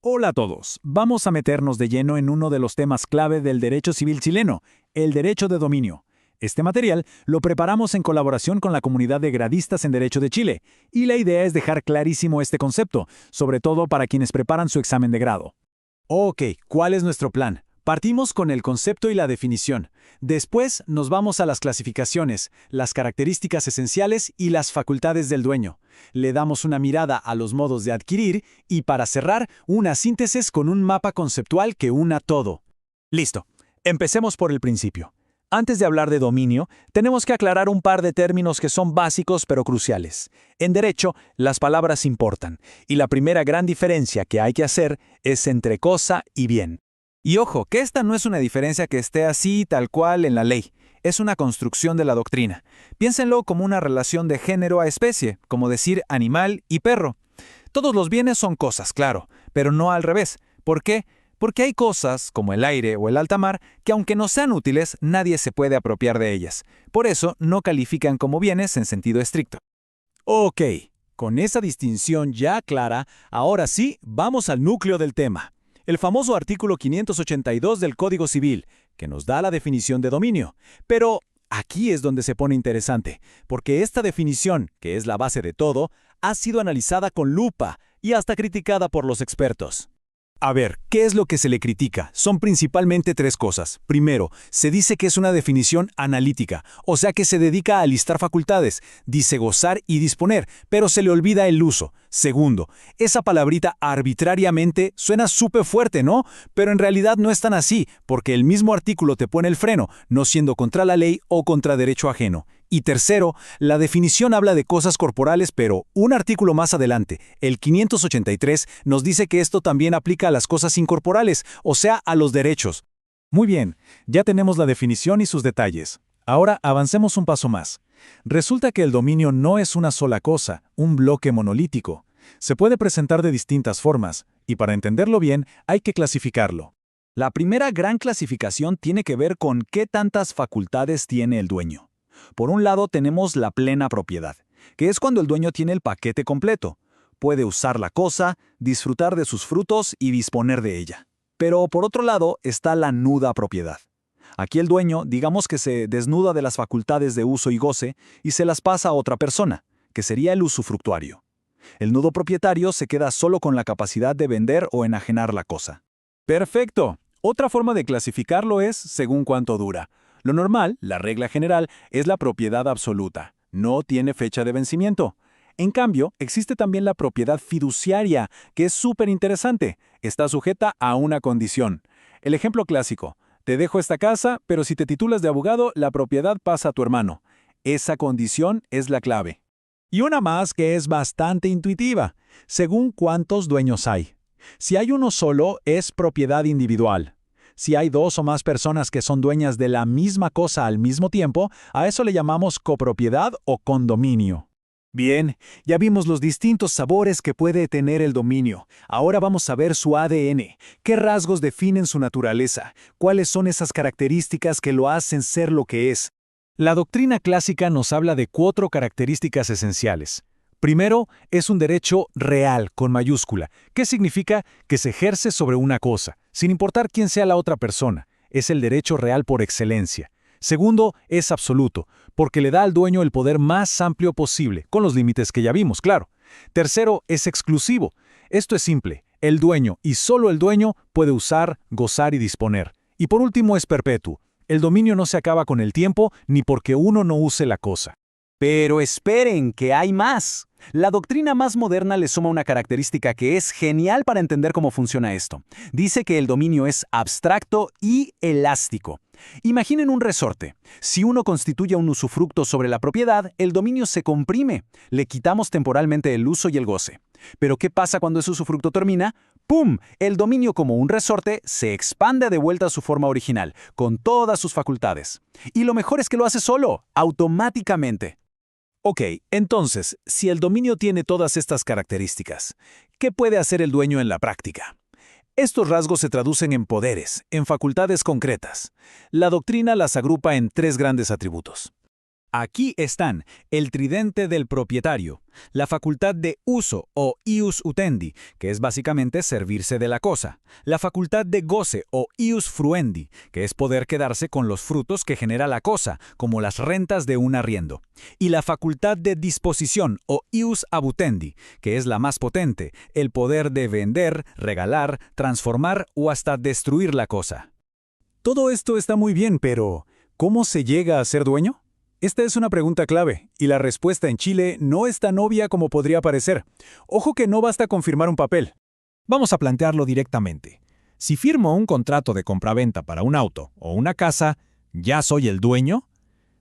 Hola a todos. Vamos a meternos de lleno en uno de los temas clave del derecho civil chileno, el derecho de dominio. Este material lo preparamos en colaboración con la comunidad de gradistas en Derecho de Chile, y la idea es dejar clarísimo este concepto, sobre todo para quienes preparan su examen de grado. Ok, ¿cuál es nuestro plan? Partimos con el concepto y la definición. Después nos vamos a las clasificaciones, las características esenciales y las facultades del dueño. Le damos una mirada a los modos de adquirir y, para cerrar, una síntesis con un mapa conceptual que una todo. Listo. Empecemos por el principio. Antes de hablar de dominio, tenemos que aclarar un par de términos que son básicos pero cruciales. En derecho, las palabras importan, y la primera gran diferencia que hay que hacer es entre cosa y bien. Y ojo, que esta no es una diferencia que esté así tal cual en la ley. Es una construcción de la doctrina. Piénsenlo como una relación de género a especie, como decir animal y perro. Todos los bienes son cosas, claro, pero no al revés. ¿Por qué? Porque hay cosas, como el aire o el alta mar, que aunque no sean útiles, nadie se puede apropiar de ellas. Por eso, no califican como bienes en sentido estricto. Ok, con esa distinción ya clara, ahora sí, vamos al núcleo del tema. El famoso artículo 582 del Código Civil, que nos da la definición de dominio. Pero aquí es donde se pone interesante, porque esta definición, que es la base de todo, ha sido analizada con lupa y hasta criticada por los expertos. A ver, ¿qué es lo que se le critica? Son principalmente tres cosas. Primero, se dice que es una definición analítica, o sea que se dedica a listar facultades, dice gozar y disponer, pero se le olvida el uso. Segundo, esa palabrita arbitrariamente suena súper fuerte, ¿no? Pero en realidad no es tan así, porque el mismo artículo te pone el freno, no siendo contra la ley o contra derecho ajeno. Y tercero, la definición habla de cosas corporales, pero un artículo más adelante, el 583, nos dice que esto también aplica a las cosas incorporales, o sea, a los derechos. Muy bien, ya tenemos la definición y sus detalles. Ahora avancemos un paso más. Resulta que el dominio no es una sola cosa, un bloque monolítico. Se puede presentar de distintas formas, y para entenderlo bien hay que clasificarlo. La primera gran clasificación tiene que ver con qué tantas facultades tiene el dueño. Por un lado tenemos la plena propiedad, que es cuando el dueño tiene el paquete completo. Puede usar la cosa, disfrutar de sus frutos y disponer de ella. Pero por otro lado está la nuda propiedad. Aquí el dueño, digamos que se desnuda de las facultades de uso y goce y se las pasa a otra persona, que sería el usufructuario. El nudo propietario se queda solo con la capacidad de vender o enajenar la cosa. Perfecto. Otra forma de clasificarlo es según cuánto dura. Lo normal, la regla general, es la propiedad absoluta. No tiene fecha de vencimiento. En cambio, existe también la propiedad fiduciaria, que es súper interesante. Está sujeta a una condición. El ejemplo clásico: te dejo esta casa, pero si te titulas de abogado, la propiedad pasa a tu hermano. Esa condición es la clave. Y una más que es bastante intuitiva: según cuántos dueños hay. Si hay uno solo, es propiedad individual. Si hay dos o más personas que son dueñas de la misma cosa al mismo tiempo, a eso le llamamos copropiedad o condominio. Bien, ya vimos los distintos sabores que puede tener el dominio. Ahora vamos a ver su ADN. ¿Qué rasgos definen su naturaleza? ¿Cuáles son esas características que lo hacen ser lo que es? La doctrina clásica nos habla de 4 características esenciales. Primero, es un derecho real, con mayúscula, que significa que se ejerce sobre una cosa, sin importar quién sea la otra persona. Es el derecho real por excelencia. Segundo, es absoluto, porque le da al dueño el poder más amplio posible, con los límites que ya vimos, claro. Tercero, es exclusivo. Esto es simple: el dueño, y solo el dueño, puede usar, gozar y disponer. Y por último, es perpetuo. El dominio no se acaba con el tiempo, ni porque uno no use la cosa. Pero esperen, que hay más. La doctrina más moderna le suma una característica que es genial para entender cómo funciona esto. Dice que el dominio es abstracto y elástico. Imaginen un resorte. Si uno constituye un usufructo sobre la propiedad, el dominio se comprime. Le quitamos temporalmente el uso y el goce. Pero ¿qué pasa cuando ese usufructo termina? ¡Pum! El dominio, como un resorte, se expande de vuelta a su forma original, con todas sus facultades. Y lo mejor es que lo hace solo, automáticamente. Ok, entonces, si el dominio tiene todas estas características, ¿qué puede hacer el dueño en la práctica? Estos rasgos se traducen en poderes, en facultades concretas. La doctrina las agrupa en 3 grandes atributos. Aquí están el tridente del propietario, la facultad de uso o ius utendi, que es básicamente servirse de la cosa, la facultad de goce o ius fruendi, que es poder quedarse con los frutos que genera la cosa, como las rentas de un arriendo, y la facultad de disposición o ius abutendi, que es la más potente, el poder de vender, regalar, transformar o hasta destruir la cosa. Todo esto está muy bien, pero ¿cómo se llega a ser dueño? Esta es una pregunta clave, y la respuesta en Chile no es tan obvia como podría parecer. Ojo que no basta con firmar un papel. Vamos a plantearlo directamente. Si firmo un contrato de compraventa para un auto o una casa, ¿ya soy el dueño?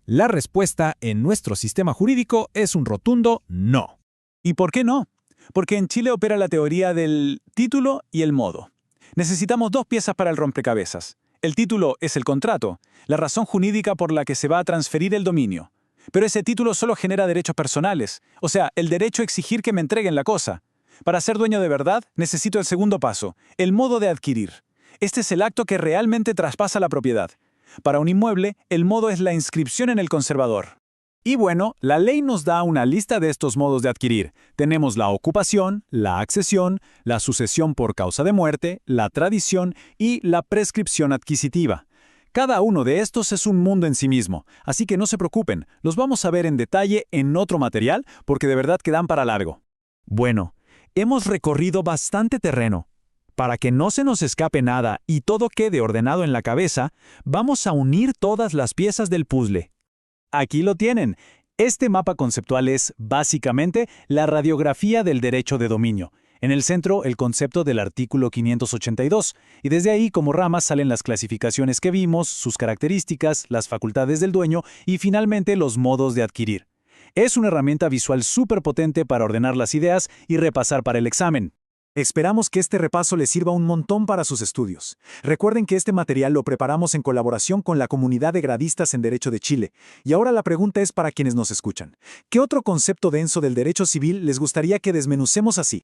La respuesta en nuestro sistema jurídico es un rotundo no. ¿Y por qué no? Porque en Chile opera la teoría del título y el modo. Necesitamos dos piezas para el rompecabezas. El título es el contrato, la razón jurídica por la que se va a transferir el dominio. Pero ese título solo genera derechos personales, o sea, el derecho a exigir que me entreguen la cosa. Para ser dueño de verdad, necesito el segundo paso, el modo de adquirir. Este es el acto que realmente traspasa la propiedad. Para un inmueble, el modo es la inscripción en el conservador. Y bueno, la ley nos da una lista de estos modos de adquirir. Tenemos la ocupación, la accesión, la sucesión por causa de muerte, la tradición y la prescripción adquisitiva. Cada uno de estos es un mundo en sí mismo, así que no se preocupen, los vamos a ver en detalle en otro material porque de verdad quedan para largo. Bueno, hemos recorrido bastante terreno. Para que no se nos escape nada y todo quede ordenado en la cabeza, vamos a unir todas las piezas del puzzle. Aquí lo tienen. Este mapa conceptual es, básicamente, la radiografía del derecho de dominio. En el centro, el concepto del artículo 582, y desde ahí como ramas salen las clasificaciones que vimos, sus características, las facultades del dueño y finalmente los modos de adquirir. Es una herramienta visual súper potente para ordenar las ideas y repasar para el examen. Esperamos que este repaso les sirva un montón para sus estudios. Recuerden que este material lo preparamos en colaboración con la comunidad de gradistas en Derecho de Chile. Y ahora la pregunta es para quienes nos escuchan. ¿Qué otro concepto denso del derecho civil les gustaría que desmenucemos así?